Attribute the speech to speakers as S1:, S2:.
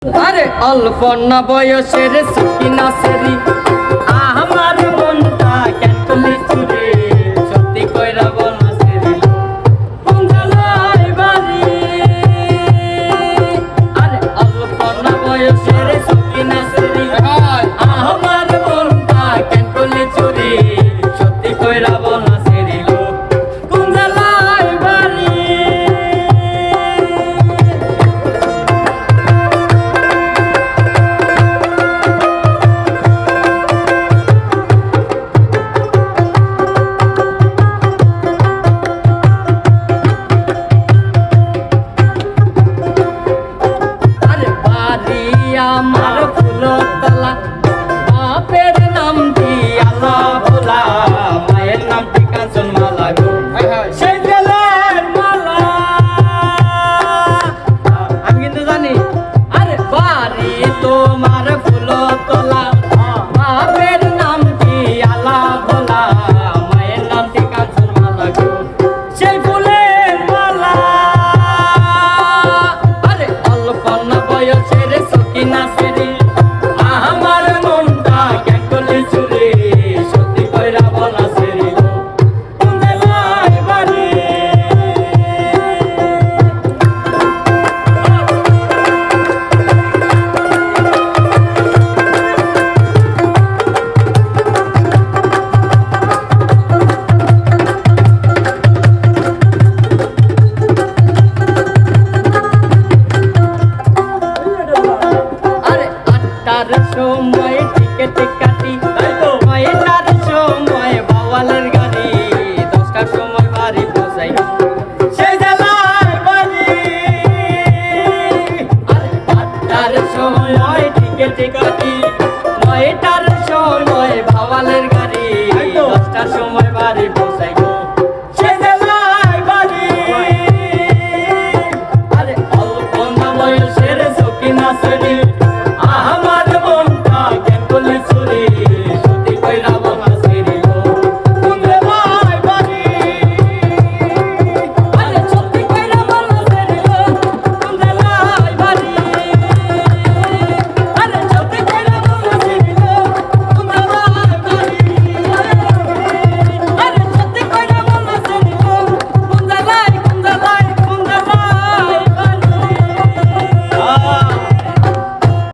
S1: আরে অল্প না বয়সের সকিনা সেরি আমার মনটা কেন করলি চুরি সত্যি কইরা বল না সেরি কোন জায়গায় বাড়ি আরে অল্প না বয়সের সকিনা সেরি আমার মনটা কেন করলি চুরি সত্যি কইরা বল না সেরি কোন জায়গায় বাড়ি আমার ফুলতলা বাপের নাম দিয়ালা ভোলা মায়ের নাম কাঞ্চন মালা গো সেই জেলার মালা আমি কিন্তু জানি আরে বাড়ি তোমার ফুলতলা বাপের নাম দিয়ালা ভোলা মায়ের নাম কাঞ্চন মালা গো সেই ফুলের মালা আরে অল্প না বয়সের সকিনা সেরি আমার মনটা কেন করলি চুরি সত্যি কইরা বলা সেরি কোন জেলায় বাড়ি আরে আটটার সময় টিকেট কাটি নয়টার সময় বাওয়ালের গাড়ি 10টার সময় বাড়ি পৌঁছাই সেই জেলায় বাড়ি আরে আটটার সময়